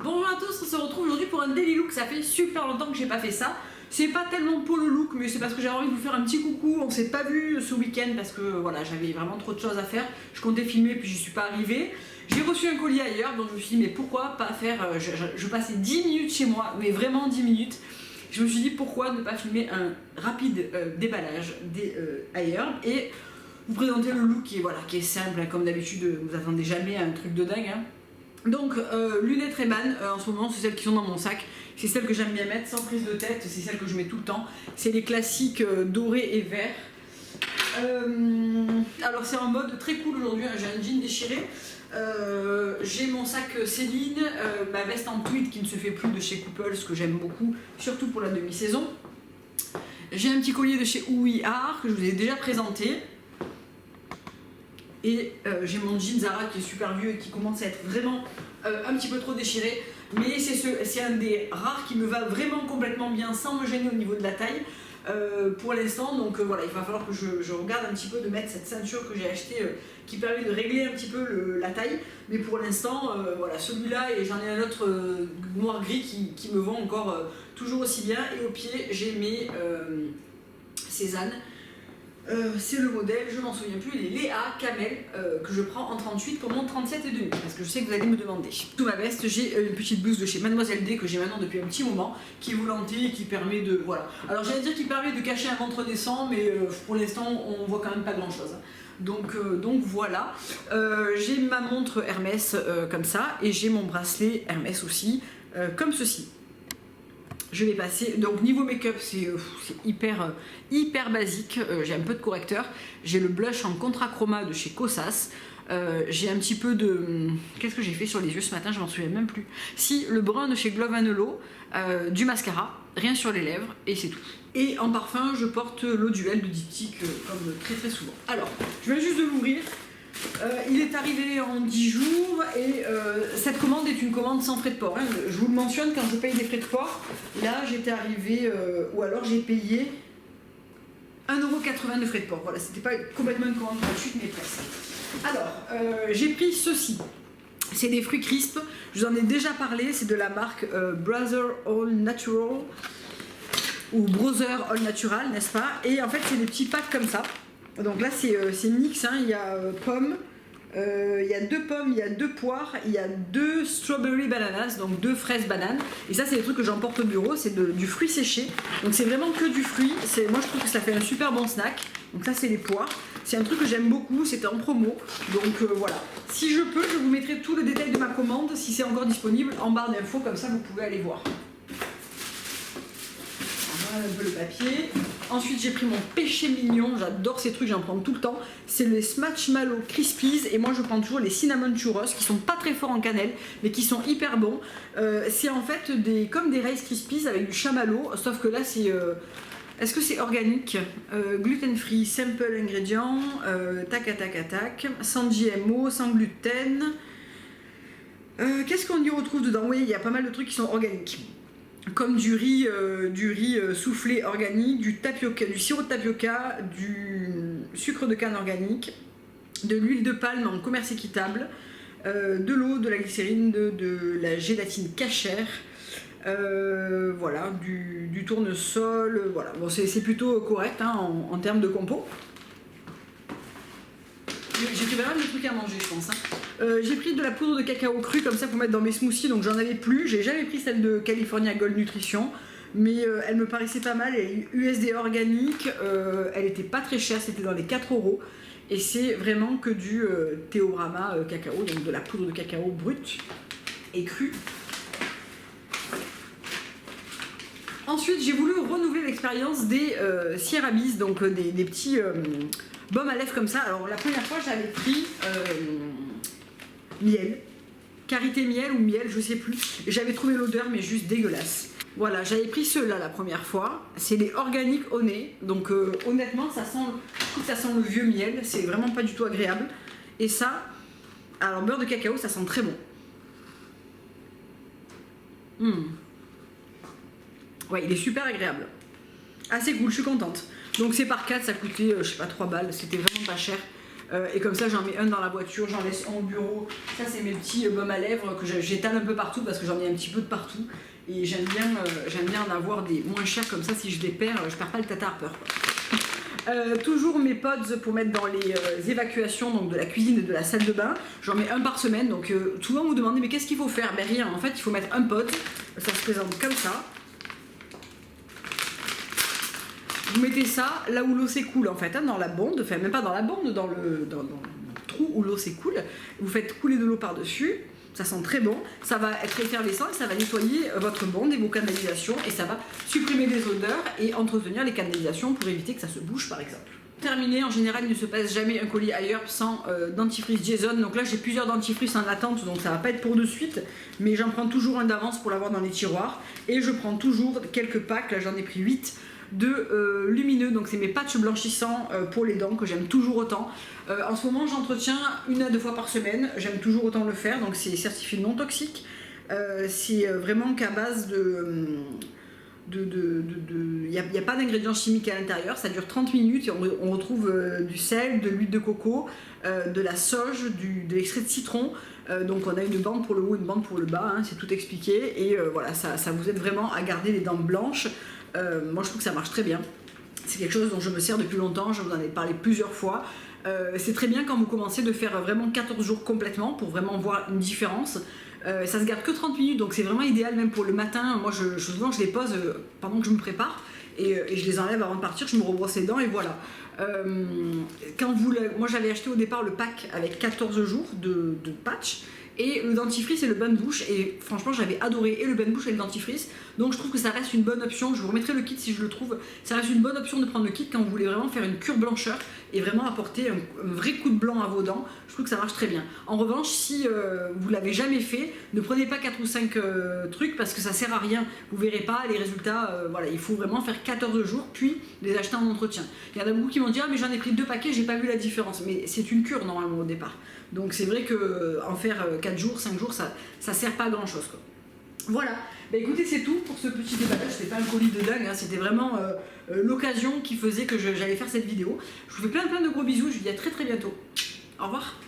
Bonjour à tous, on se retrouve aujourd'hui pour un daily look. Ça fait super longtemps que j'ai pas fait ça. C'est pas tellement pour le look, mais c'est parce que j'avais envie de vous faire un petit coucou. On s'est pas vu ce week-end parce que voilà, j'avais vraiment trop de choses à faire. Je comptais filmer puis j'y suis pas arrivée. J'ai reçu un colis ailleurs, donc je me suis dit mais pourquoi pas faire. Je passais 10 minutes chez moi, mais vraiment 10 minutes. Je me suis dit pourquoi ne pas filmer un rapide déballage ailleurs et vous présenter le look qui est simple, hein, comme d'habitude. Vous attendez jamais à un truc de dingue. Hein. Donc lunettes Ray-Ban, en ce moment c'est celles qui sont dans mon sac, c'est celles que j'aime bien mettre sans prise de tête, c'est celles que je mets tout le temps, c'est les classiques dorés et verts. Alors c'est en mode très cool aujourd'hui, hein. J'ai un jean déchiré, j'ai mon sac Céline, ma veste en tweed qui ne se fait plus de chez Couples, que j'aime beaucoup, surtout pour la demi-saison. J'ai un petit collier de chez Who We Are que je vous ai déjà présenté. Et j'ai mon jean Zara qui est super vieux et qui commence à être vraiment un petit peu trop déchiré. Mais c'est un des rares qui me va vraiment complètement bien sans me gêner au niveau de la taille pour l'instant. Donc voilà, il va falloir que je regarde un petit peu de mettre cette ceinture que j'ai achetée qui permet de régler un petit peu la taille. Mais pour l'instant, voilà, celui-là et j'en ai un autre noir-gris qui me vont encore toujours aussi bien. Et au pied, j'ai mes Cézanne. C'est le modèle, je m'en souviens plus, les Léa Camel que je prends en 38 pour mon 37,5 parce que je sais que vous allez me demander. Sous ma veste, j'ai une petite blouse de chez Mademoiselle D que j'ai maintenant depuis un petit moment, qui est volantée et qui permet de... Voilà. Alors j'allais dire qu'il permet de cacher un ventre décent, mais pour l'instant on voit quand même pas grand chose. Donc voilà. J'ai ma montre Hermès comme ça et j'ai mon bracelet Hermès aussi, comme ceci. Je vais passer, donc niveau make-up c'est hyper basique, j'ai un peu de correcteur, j'ai le blush en Contra Chroma de chez Kosas, j'ai un petit peu de... Qu'est-ce que j'ai fait sur les yeux ce matin, je m'en souviens même plus. Si, le brun de chez Glove & Halo, du mascara, rien sur les lèvres et c'est tout. Et en parfum, je porte l'eau duel de Diptyque comme très souvent. Alors, je viens juste de l'ouvrir. Il est arrivé en 10 jours et cette commande est une commande sans frais de port. Hein. Je vous le mentionne quand je paye des frais de port. Là, j'étais arrivé, ou alors j'ai payé 1,80 € de frais de port. Voilà, c'était pas complètement une commande gratuite, mais presque. Alors, j'ai pris ceci. C'est des fruits crisp. Je vous en ai déjà parlé. C'est de la marque Brother All Natural ou Brother All Natural, n'est-ce pas? Et en fait, c'est des petits packs comme ça. Donc là c'est mix, hein. Il y a pommes, il y a 2 pommes, il y a 2 poires, il y a 2 strawberry bananas, donc 2 fraises bananes. Et ça c'est des trucs que j'emporte au bureau, c'est du fruit séché. Donc c'est vraiment que du fruit, moi je trouve que ça fait un super bon snack. Donc là c'est les poires, c'est un truc que j'aime beaucoup, c'était en promo. Donc voilà, si je peux je vous mettrai tout le détail de ma commande, si c'est encore disponible, en barre d'infos, comme ça vous pouvez aller voir. Voilà un peu le papier. Ensuite j'ai pris mon péché mignon, j'adore ces trucs, j'en prends tout le temps. C'est les Smarshmallow Crispies et moi je prends toujours les Cinnamon Churros qui sont pas très forts en cannelle mais qui sont hyper bons. C'est en fait comme des Rice Krispies avec du chamallow, sauf que là c'est... Est-ce que c'est organique, gluten free, simple ingrédients, tac, sans GMO, sans gluten. Qu'est-ce qu'on y retrouve dedans? Oui, il y a pas mal de trucs qui sont organiques. Comme du riz soufflé organique, du sirop de tapioca, du sucre de canne organique, de l'huile de palme en commerce équitable, de l'eau, de la glycérine, de la gélatine cachère, voilà, du tournesol, voilà. Bon, c'est plutôt correct hein, en termes de compo. J'ai pris pas mal de trucs à manger, je pense. Hein. J'ai pris de la poudre de cacao crue comme ça pour mettre dans mes smoothies, donc j'en avais plus. J'ai jamais pris celle de California Gold Nutrition, mais elle me paraissait pas mal. Elle est USDA organique, elle était pas très chère, c'était dans les 4 €. Et c'est vraiment que du Théorama cacao, donc de la poudre de cacao brute et crue. Ensuite, j'ai voulu renouveler l'expérience des Sierra Bees, donc des petits... baume à lèvres comme ça. Alors la première fois j'avais pris miel, karité miel ou miel, je sais plus. J'avais trouvé l'odeur mais juste dégueulasse. Voilà, j'avais pris ceux-là la première fois. C'est les organiques au nez. Donc honnêtement, je trouve que ça sent le vieux miel. C'est vraiment pas du tout agréable. Et ça, alors beurre de cacao, ça sent très bon. Ouais, il est super agréable. Assez cool, je suis contente. Donc c'est par 4, ça coûtait, je sais pas, 3 balles, c'était vraiment pas cher. Et comme ça j'en mets un dans la voiture, j'en laisse un au bureau. Ça c'est mes petits baumes à lèvres que j'étale un peu partout parce que j'en ai un petit peu de partout. Et j'aime bien en avoir des moins chers comme ça, si je les perds, je perds pas le tata Harper, quoi. Toujours mes pods pour mettre dans les évacuations donc de la cuisine et de la salle de bain. J'en mets un par semaine, donc souvent vous vous demandez mais qu'est-ce qu'il faut faire? Ben rien, en fait il faut mettre un pod, ça se présente comme ça. Vous mettez ça là où l'eau s'écoule en fait, hein, dans la bonde, enfin même pas dans la bonde, dans le trou où l'eau s'écoule. Vous faites couler de l'eau par-dessus, ça sent très bon, ça va être effervescent et ça va nettoyer votre bonde et vos canalisations et ça va supprimer des odeurs et entretenir les canalisations pour éviter que ça se bouche par exemple. Terminé, en général il ne se passe jamais un colis ailleurs sans dentifrice Jason, donc là j'ai plusieurs dentifrices en attente donc ça va pas être pour de suite, mais j'en prends toujours un d'avance pour l'avoir dans les tiroirs et je prends toujours quelques packs, là j'en ai pris 8 de lumineux, donc c'est mes patchs blanchissants pour les dents que j'aime toujours autant. En ce moment j'entretiens 1 à 2 fois par semaine, j'aime toujours autant le faire, donc c'est certifié non toxique. C'est vraiment qu'à base il n'y a pas d'ingrédients chimiques à l'intérieur, ça dure 30 minutes et on retrouve du sel, de l'huile de coco, de la sauge, de l'extrait de citron. Donc on a une bande pour le haut, une bande pour le bas, hein, c'est tout expliqué et voilà, ça vous aide vraiment à garder les dents blanches. Moi je trouve que ça marche très bien, c'est quelque chose dont je me sers depuis longtemps, je vous en ai parlé plusieurs fois. C'est très bien quand vous commencez de faire vraiment 14 jours complètement pour vraiment voir une différence. Ça se garde que 30 minutes donc c'est vraiment idéal même pour le matin. Moi souvent je les pose pendant que je me prépare et je les enlève avant de partir, je me rebrosse les dents et voilà. Moi j'avais acheté au départ le pack avec 14 jours de patch et le dentifrice et le bain de bouche et franchement j'avais adoré et le bain de bouche et le dentifrice, donc je trouve que ça reste une bonne option. Je vous remettrai le kit si je le trouve, ça reste une bonne option de prendre le kit quand vous voulez vraiment faire une cure blancheur et vraiment apporter un vrai coup de blanc à vos dents. Je trouve que ça marche très bien. En revanche si vous l'avez jamais fait, ne prenez pas 4 ou 5 trucs parce que ça sert à rien, vous verrez pas les résultats. Voilà, il faut vraiment faire 14 jours puis les acheter en entretien. Il y en a beaucoup qui m'ont dit ah mais j'en ai pris 2 paquets, j'ai pas vu la différence, mais c'est une cure normalement au départ, donc c'est vrai que en faire 4 jours, 5 jours, ça sert pas à grand chose quoi. Voilà, bah écoutez c'est tout pour ce petit déballage, c'était pas un colis de dingue, hein, c'était vraiment l'occasion qui faisait que j'allais faire cette vidéo. Je vous fais plein de gros bisous, je vous dis à très bientôt. Au revoir.